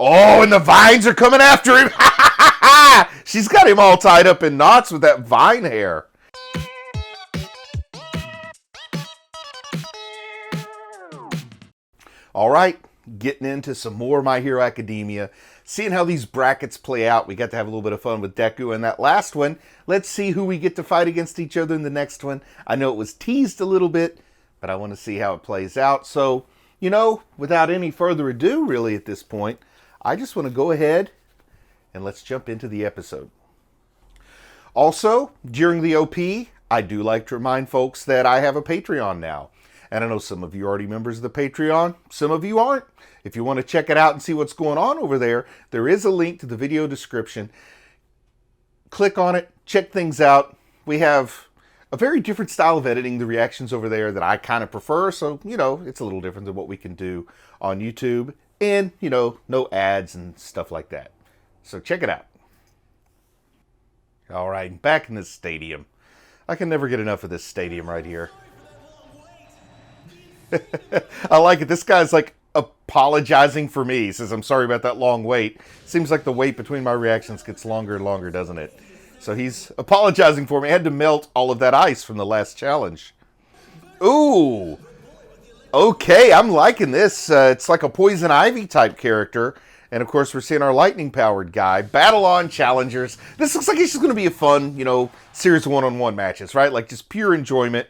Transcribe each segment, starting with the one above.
Oh, and the vines are coming after him. She's got him all tied up in knots with that vine hair. All right, getting into some more My Hero Academia, seeing how these brackets play out. We got to have a little bit of fun with Deku in that last one. Let's see who we get to fight against each other in the next one. I know it was teased a little bit, but I want to see how it plays out. So, you know, without any further ado, really, at this point, I just want to go ahead and let's jump into the episode. Also, during the OP, I do like to remind folks that I have a Patreon now. And I know some of you are already members of the Patreon. Some of you aren't. If you want to check it out and see what's going on over there, there is a link to the video description. Click on it. Check things out. We have a very different style of editing the reactions over there that I kind of prefer. So, you know, it's a little different than what we can do on YouTube. And, you know, no ads and stuff like that. So check it out. All right, back in this stadium. I can never get enough of this stadium right here. I like it. This guy's like apologizing for me. He says, I'm sorry about that long wait. Seems like the wait between my reactions gets longer and longer, doesn't it? So he's apologizing for me. I had to melt all of that ice from the last challenge. Ooh. Okay, I'm liking this. It's like a Poison Ivy type character. And of course, we're seeing our lightning-powered guy. Battle on challengers. This looks like it's just going to be a fun, you know, series one-on-one matches, right? Like just pure enjoyment.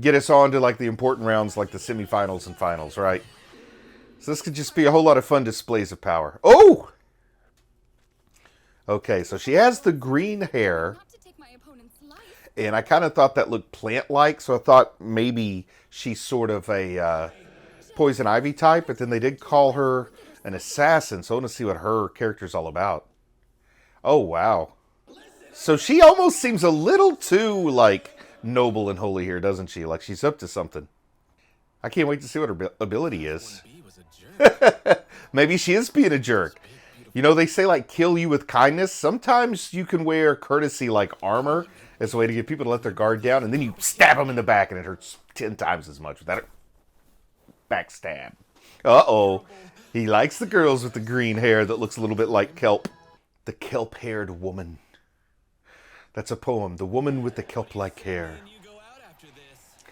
Get us on to like the important rounds like the semifinals and finals, right? So this could just be a whole lot of fun displays of power. Oh! Okay, so she has the green hair. And I kind of thought that looked plant-like, so I thought maybe she's sort of a Poison Ivy type, but then they did call her an assassin, so I want to see what her character's all about. Oh, wow. So she almost seems a little too, like, noble and holy here, doesn't she? Like she's up to something. I can't wait to see what her ability is. Maybe she is being a jerk. You know, they say like kill you with kindness. Sometimes you can wear courtesy like armor as a way to get people to let their guard down, and then you stab them in the back and it hurts 10 times as much without a backstab. Uh-oh. He likes the girls with the green hair that looks a little bit like kelp. The kelp-haired woman. That's a poem. The woman with the kelp-like hair.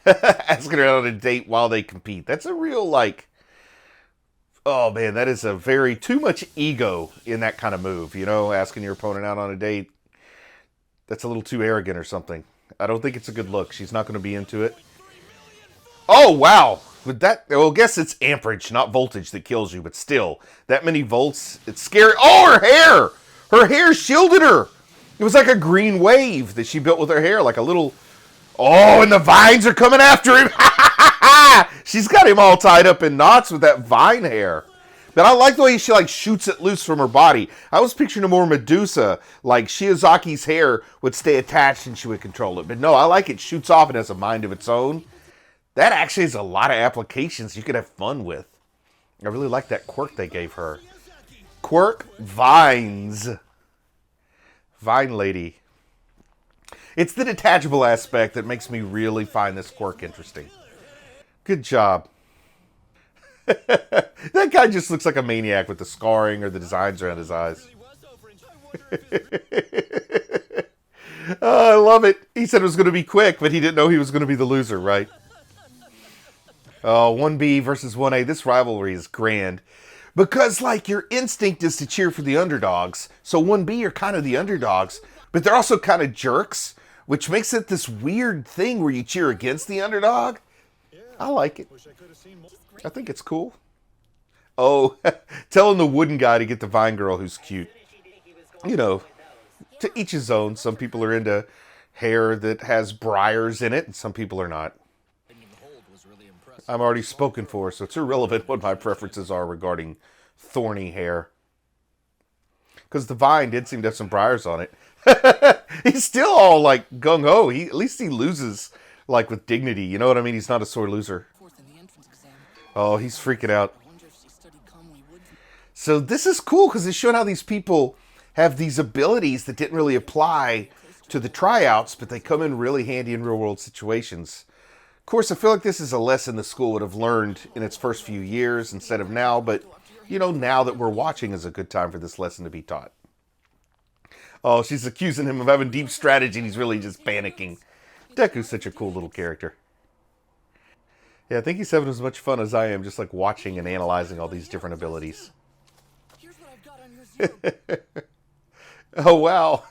Asking her out on a date while they compete. That's a real, like... Oh, man, that is a very... Too much ego in that kind of move, you know? Asking your opponent out on a date. That's a little too arrogant or something. I don't think it's a good look. She's not going to be into it. Oh, wow! With that... Well, I guess it's amperage, not voltage, that kills you. But still, that many volts, it's scary. Oh, her hair! Her hair shielded her! It was like a green wave that she built with her hair, like a little... Oh, and the vines are coming after him. She's got him all tied up in knots with that vine hair. But I like the way she like shoots it loose from her body. I was picturing a more Medusa, like Shiozaki's hair would stay attached and she would control it. But no, I like it shoots off and has a mind of its own. That actually has a lot of applications you could have fun with. I really like that quirk they gave her. Quirk Vines. Vine Lady. It's the detachable aspect that makes me really find this quirk interesting. Good job. That guy just looks like a maniac with the scarring or the designs around his eyes. Oh, I love it. He said it was going to be quick, but he didn't know he was going to be the loser, right? Oh, 1B versus 1A. This rivalry is grand. Because, like, your instinct is to cheer for the underdogs. So 1B are kind of the underdogs. But they're also kind of jerks. Which makes it this weird thing where you cheer against the underdog. I like it. I think it's cool. Oh, telling the wooden guy to get the Vine girl who's cute. You know, to each his own. Some people are into hair that has briars in it. And some people are not. I'm already spoken for, so it's irrelevant what my preferences are regarding thorny hair. Because the Vine did seem to have some briars on it. He's still all like gung-ho. At least he loses like with dignity. You know what I mean? He's not a sore loser. Oh, he's freaking out. So this is cool because it's showing how these people have these abilities that didn't really apply to the tryouts, but they come in really handy in real-world situations. Of course, I feel like this is a lesson the school would have learned in its first few years instead of now, but, now that we're watching is a good time for this lesson to be taught. Oh, she's accusing him of having deep strategy, and he's really just panicking. Deku's such a cool little character. Yeah, I think he's having as much fun as I am, just like watching and analyzing all these different abilities. Oh, wow.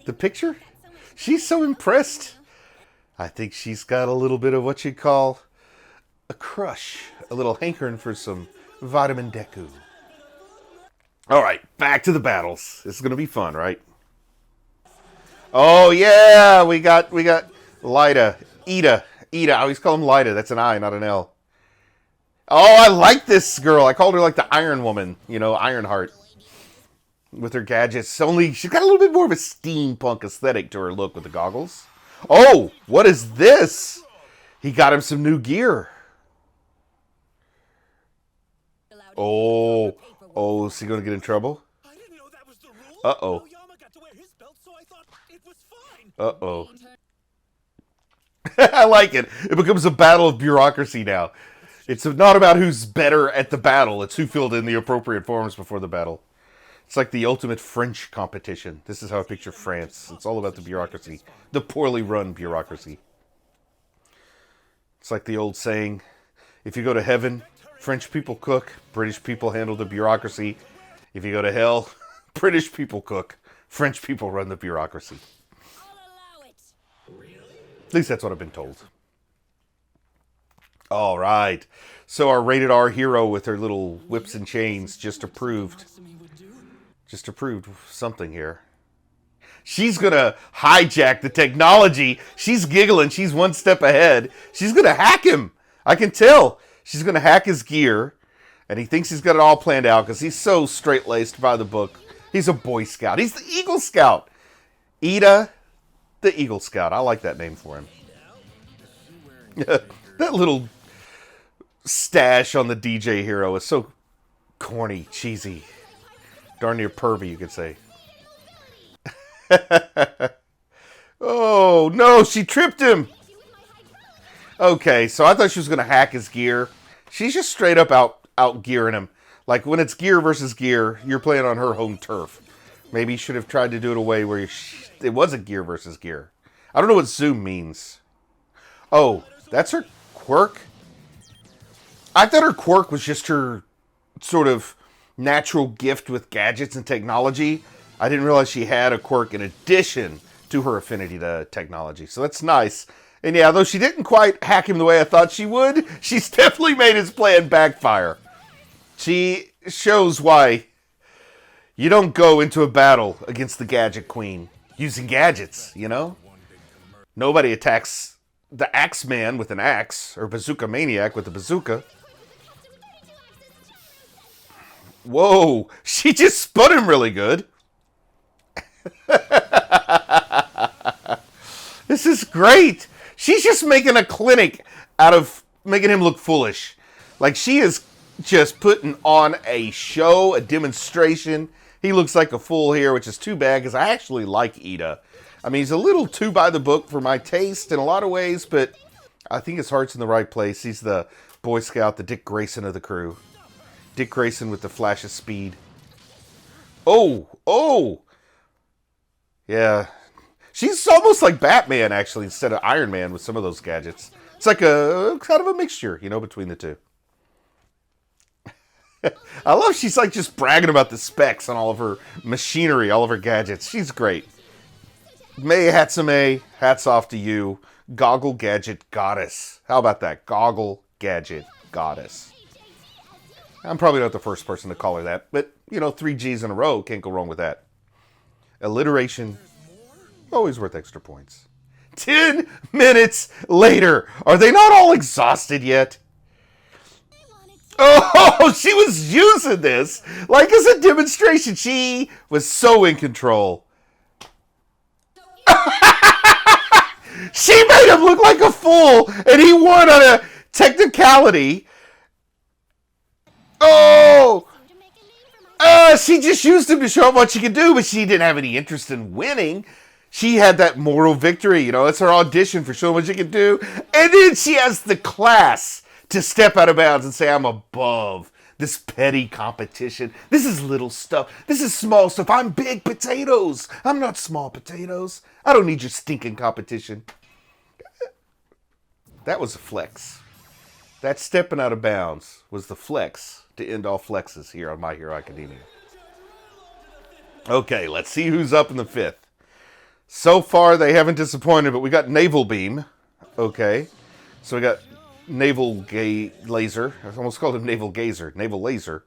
The picture? She's so impressed. I think she's got a little bit of what you'd call a crush. A little hankering for some vitamin Deku. Alright, back to the battles. This is going to be fun, right? Oh, yeah! We got Lyda. Ida. I always call him Lyda. That's an I, not an L. Oh, I like this girl. I called her like the Iron Woman. Ironheart. With her gadgets. Only she's got a little bit more of a steampunk aesthetic to her look with the goggles. Oh, what is this? He got him some new gear. Oh, is he going to get in trouble? Uh-oh. Uh-oh. I like it. It becomes a battle of bureaucracy now. It's not about who's better at the battle. It's who filled in the appropriate forms before the battle. It's like the ultimate French competition. This is how I picture France. It's all about the bureaucracy. The poorly run bureaucracy. It's like the old saying, if you go to heaven, French people cook, British people handle the bureaucracy. If you go to hell, British people cook, French people run the bureaucracy. At least that's what I've been told. All right. So our rated R hero with her little whips and chains just approved something here. She's going to hijack the technology. She's giggling. She's one step ahead. She's going to hack him. I can tell. She's going to hack his gear. And he thinks he's got it all planned out because he's so straight-laced by the book. He's a Boy Scout. He's the Eagle Scout. Ida, the Eagle Scout. I like that name for him. That little stash on the DJ hero is so corny, cheesy. Darn near pervy, you could say. Oh, no, she tripped him. Okay, so I thought she was going to hack his gear. She's just straight up out gearing him. Like, when it's gear versus gear, you're playing on her home turf. Maybe you should have tried to do it a way where it wasn't gear versus gear. I don't know what zoom means. Oh, that's her quirk? I thought her quirk was just her sort of natural gift with gadgets and technology. I didn't realize she had a quirk in addition to her affinity to technology. So that's nice. And yeah, though she didn't quite hack him the way I thought she would, she's definitely made his plan backfire. She shows why you don't go into a battle against the Gadget Queen using gadgets, Nobody attacks the Axe Man with an axe, or Bazooka Maniac with a bazooka. Whoa, she just spun him really good. This is great. She's just making a clinic out of making him look foolish. Like, she is just putting on a show, a demonstration. He looks like a fool here, which is too bad because I actually like Ida. I mean, he's a little too by the book for my taste in a lot of ways, but I think his heart's in the right place. He's the Boy Scout, the Dick Grayson of the crew. Dick Grayson with the flash of speed. Oh! Yeah. She's almost like Batman, actually, instead of Iron Man with some of those gadgets. It's like a kind of a mixture, between the two. I love she's like just bragging about the specs on all of her machinery, all of her gadgets. She's great. May Hatsune, hats off to you. Goggle Gadget Goddess. How about that? Goggle Gadget Goddess. I'm probably not the first person to call her that, but, 3 G's in a row, can't go wrong with that. Alliteration, always worth extra points. 10 minutes later. Are they not all exhausted yet? Oh, she was using this like as a demonstration. She was so in control. She made him look like a fool, and he won on a technicality. Oh! She just used him to show him what she could do, but she didn't have any interest in winning. She had that moral victory, it's her audition for showing what she could do. And then she has the class to step out of bounds and say I'm above this petty competition. This is little stuff. This is small stuff. I'm big potatoes. I'm not small potatoes. I don't need your stinking competition. That was a flex. That stepping out of bounds was the flex to end all flexes here on My Hero Academia. Okay, let's see who's up in the 5th. So far, they haven't disappointed, but we got Naval Beam. Okay. So we got Naval Laser. I almost called him Naval Gazer. Naval Laser.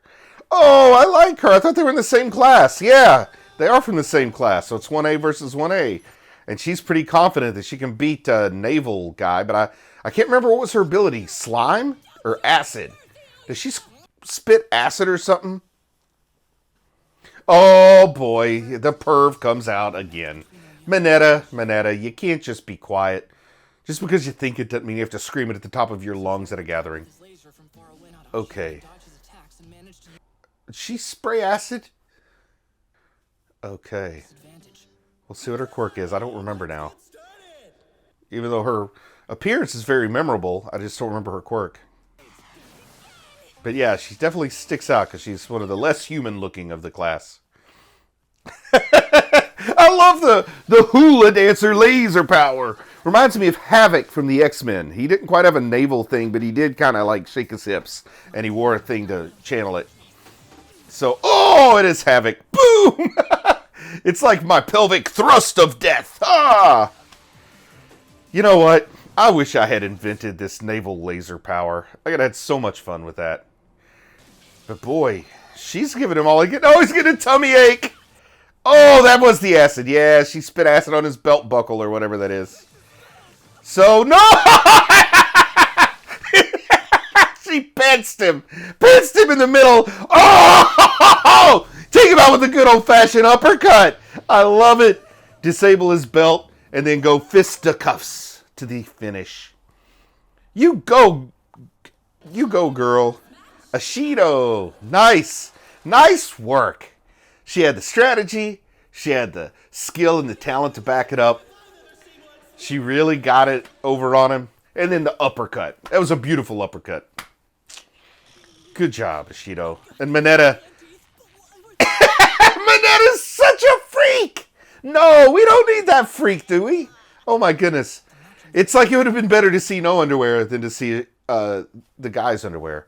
Oh, I like her. I thought they were in the same class. Yeah, they are from the same class. So it's 1A versus 1A. And she's pretty confident that she can beat Naval guy. But I can't remember what was her ability. Slime or acid? Does she spit acid or something? Oh, boy. The perv comes out again. Mineta, you can't just be quiet. Just because you think it doesn't mean you have to scream it at the top of your lungs at a gathering. Okay. Did she spray acid? Okay. We'll see what her quirk is. I don't remember now. Even though her appearance is very memorable, I just don't remember her quirk. But yeah, she definitely sticks out because she's one of the less human looking of the class. I love the hula dancer laser power. Reminds me of Havoc from the X-Men. He didn't quite have a naval thing, but he did kind of like shake his hips. And he wore a thing to channel it. So, oh, it is Havoc. Boom! It's like my pelvic thrust of death. Ah! You know what? I wish I had invented this naval laser power. I could have had so much fun with that. But boy, she's giving him all he can. Oh, he's getting a tummy ache. Oh, that was the acid. Yeah, she spit acid on his belt buckle or whatever that is. So, no! She pinched him. Pinched him in the middle. Oh! Take him out with a good old-fashioned uppercut. I love it. Disable his belt and then go fisticuffs to the finish. You go, girl. Ashido. Nice. Nice work. She had the strategy. She had the skill and the talent to back it up. She really got it over on him. And then the uppercut. That was a beautiful uppercut. Good job, Ashido. And Mineta. Mineta's such a freak! No, we don't need that freak, do we? Oh my goodness. It's like it would have been better to see no underwear than to see the guy's underwear.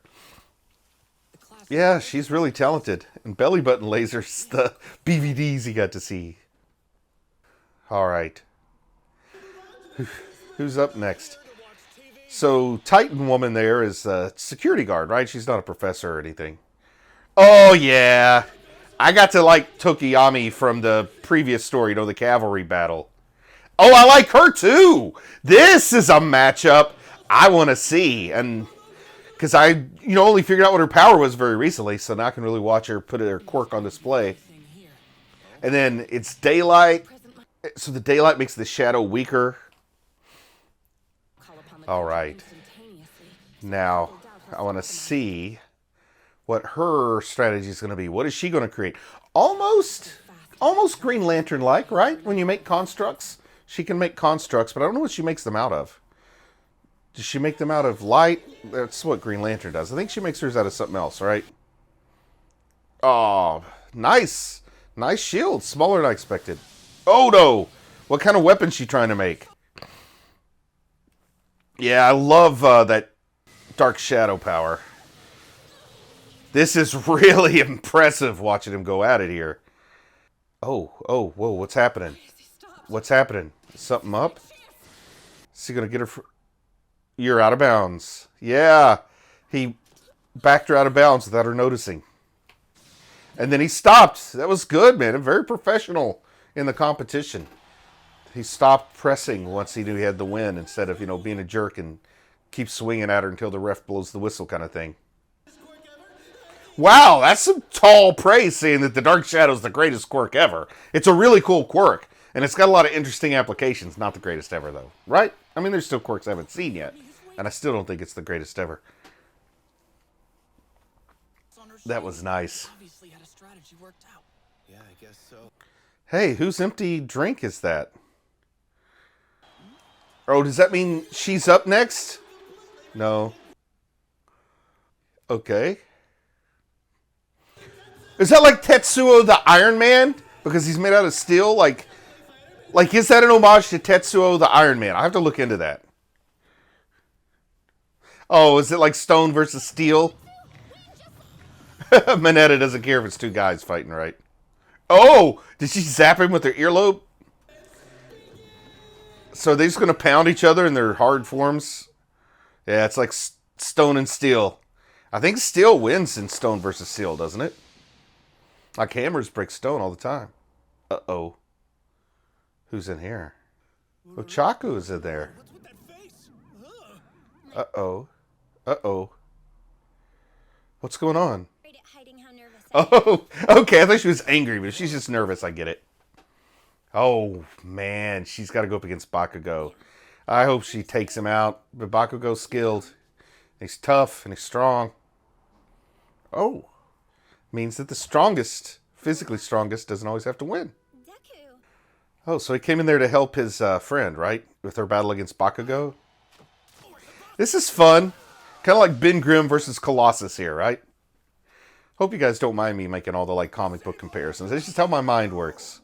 Yeah, she's really talented. And belly button lasers, the BVDs you got to see. All right. Who's up next? So, Titan Woman there is a security guard, right? She's not a professor or anything. Oh, yeah. I got to like Tokiyami from the previous story, the cavalry battle. Oh, I like her too. This is a matchup I want to see. And because I, only figured out what her power was very recently, so now I can really watch her put her quirk on display. And then it's daylight. So the daylight makes the shadow weaker. All right. Now, I want to see what her strategy is going to be. What is she going to create? Almost Green Lantern-like, right? When you make constructs, she can make constructs, but I don't know what she makes them out of. Does she make them out of light? That's what Green Lantern does. I think she makes hers out of something else, right? Oh, nice. Nice shield. Smaller than I expected. Oh, no. What kind of weapon is she trying to make? Yeah, I love that Dark Shadow power. This is really impressive watching him go at it here. Oh, whoa, what's happening? What's happening? Is something up? Is he going to get her? You're out of bounds. Yeah, he backed her out of bounds without her noticing. And then he stopped. That was good, man. Very professional in the competition. He stopped pressing once he knew he had the win instead of, being a jerk and keep swinging at her until the ref blows the whistle kind of thing. Wow, that's some tall praise saying that the Dark Shadow is the greatest quirk ever. It's a really cool quirk, and it's got a lot of interesting applications. Not the greatest ever, though, right? I mean, there's still quirks I haven't seen yet, and I still don't think it's the greatest ever. That was nice. Hey, whose empty drink is that? Oh, does that mean she's up next? No. Okay. Is that like Tetsuo the Iron Man? Because he's made out of steel? Like is that an homage to Tetsuo the Iron Man? I have to look into that. Oh, is it like stone versus steel? Mineta doesn't care if it's two guys fighting, right? Oh! Did she zap him with her earlobe? So are they just going to pound each other in their hard forms? Yeah, it's like stone and steel. I think steel wins in stone versus steel, doesn't it? Like hammers break stone all the time. Uh-oh. Who's in here? Ochaku is in there. Uh-oh. Uh-oh. What's going on? Oh, okay. I thought she was angry, but she's just nervous. I get it. Oh, man. She's got to go up against Bakugo. I hope she takes him out. But Bakugo's skilled. He's tough and he's strong. Oh. Means that the strongest, physically strongest, doesn't always have to win. Oh, so he came in there to help his friend, right? With her battle against Bakugo. This is fun. Kind of like Ben Grimm versus Colossus here, right? Hope you guys don't mind me making all the like comic book comparisons. It's just how my mind works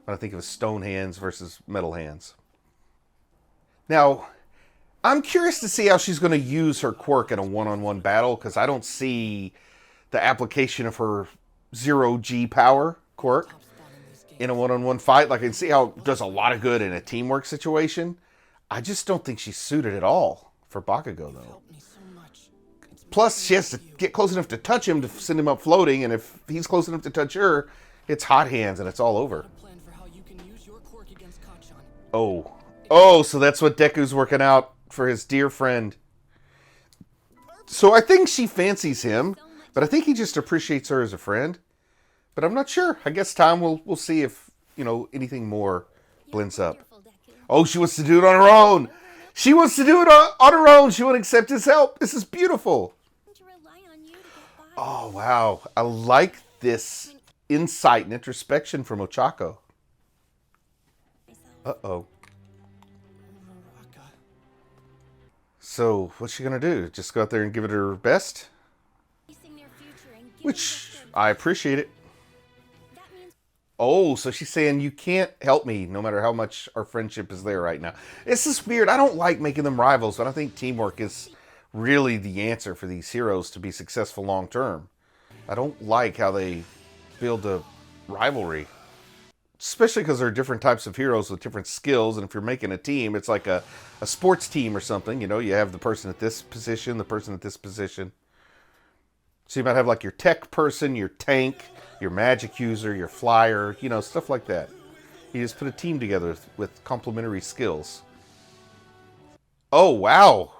when I think of stone hands versus metal hands. Now, I'm curious to see how she's going to use her quirk in a one-on-one battle, because I don't see the application of her zero-G power quirk in a one-on-one fight. Like, I can see how it does a lot of good in a teamwork situation. I just don't think she's suited at all for Bakugo, though. Plus, she has to get close enough to touch him to send him up floating, and if he's close enough to touch her, it's hot hands and it's all over. Oh. Oh, so that's what Deku's working out for his dear friend. So I think she fancies him, but I think he just appreciates her as a friend. But I'm not sure. I guess time we'll see if, you know, anything more blends up. Oh, she wants to do it on her own. She wants to do it on her own. She won't accept his help. This is beautiful. Oh, wow. I like this insight and introspection from Ochako. Uh-oh. So, what's she going to do? Just go out there and give it her best? Which, I appreciate it. Oh, so she's saying, you can't help me no matter how much our friendship is there right now. This is weird. I don't like making them rivals, but I think teamwork is really the answer for these heroes to be successful long term. I don't like how they build a rivalry. Especially because there are different types of heroes with different skills, and if you're making a team, it's like a sports team or something. You know, you have the person at this position, the person at this position. So you might have like your tech person, your tank, your magic user, your flyer, you know, stuff like that. You just put a team together with complementary skills. Oh, wow.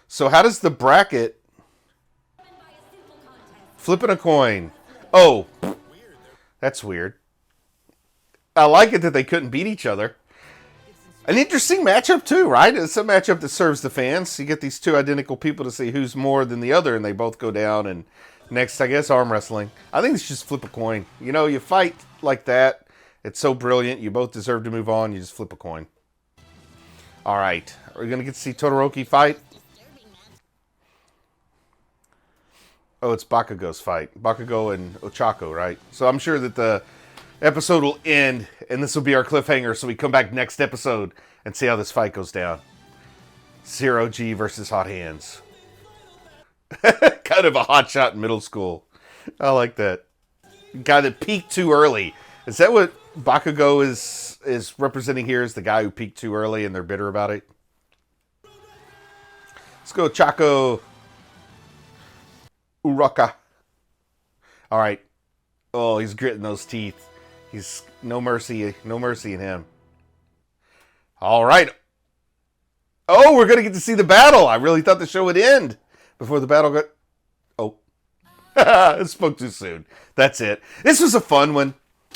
So how does the bracket... Flipping a coin. Oh, that's weird. I like it that they couldn't beat each other. An interesting matchup too, right? It's a matchup that serves the fans. You get these two identical people to see who's more than the other, and they both go down. And next, I guess, arm wrestling. I think they should just flip a coin. You know, you fight like that. It's so brilliant. You both deserve to move on. You just flip a coin. All right. Are we going to get to see Todoroki fight? Oh, it's Bakugo's fight. Bakugo and Ochako, right? So I'm sure that the episode will end, and this will be our cliffhanger, so we come back next episode and see how this fight goes down. Zero G versus Hot Hands. Kind of a hot shot in middle school. I like that. Guy that peaked too early. Is that what Bakugo is representing here, is the guy who peaked too early and they're bitter about it? Let's go, Chaco. Uraka. All right. Oh, he's gritting those teeth. He's no mercy in him. All right. Oh, we're going to get to see the battle. I really thought the show would end before the battle got... Oh. I spoke too soon. That's it. This was a fun one.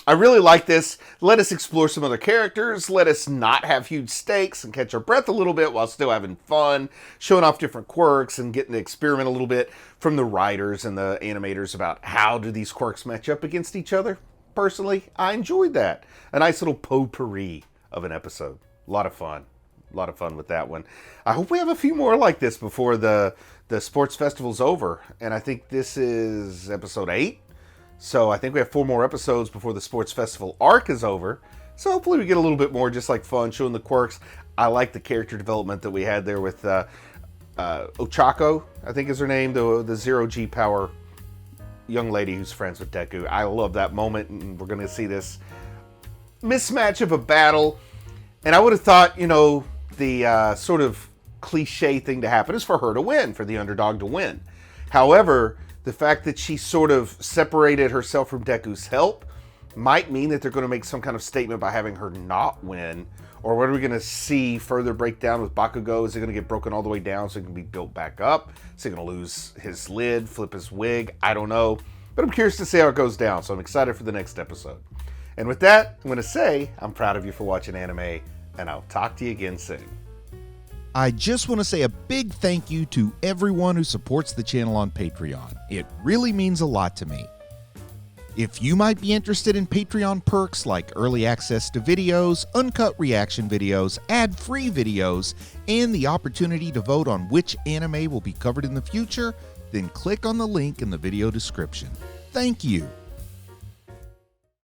I really like this. Let us explore some other characters. Let us not have huge stakes and catch our breath a little bit while still having fun, showing off different quirks and getting to experiment a little bit from the writers and the animators about how do these quirks match up against each other. Personally, I enjoyed that. A nice little potpourri of an episode. A lot of fun. A lot of fun with that one. I hope we have a few more like this before the sports festival's over. And I think this is episode 8. So I think we have 4 more episodes before the sports festival arc is over. So hopefully we get a little bit more just like fun, showing the quirks. I like the character development that we had there with Ochako, I think is her name, the zero-G power young lady who's friends with Deku. I love that moment, and we're going to see this mismatch of a battle. And I would have thought, the sort of cliche thing to happen is for her to win, for the underdog to win. However, the fact that she sort of separated herself from Deku's help might mean that they're going to make some kind of statement by having her not win. Or what are we going to see further breakdown with Bakugo? Is it going to get broken all the way down so it can be built back up? Is he going to lose his lid, flip his wig? I don't know. But I'm curious to see how it goes down, so I'm excited for the next episode. And with that, I'm going to say I'm proud of you for watching anime, and I'll talk to you again soon. I just want to say a big thank you to everyone who supports the channel on Patreon. It really means a lot to me. If you might be interested in Patreon perks like early access to videos, uncut reaction videos, ad-free videos, and the opportunity to vote on which anime will be covered in the future, then click on the link in the video description. Thank you.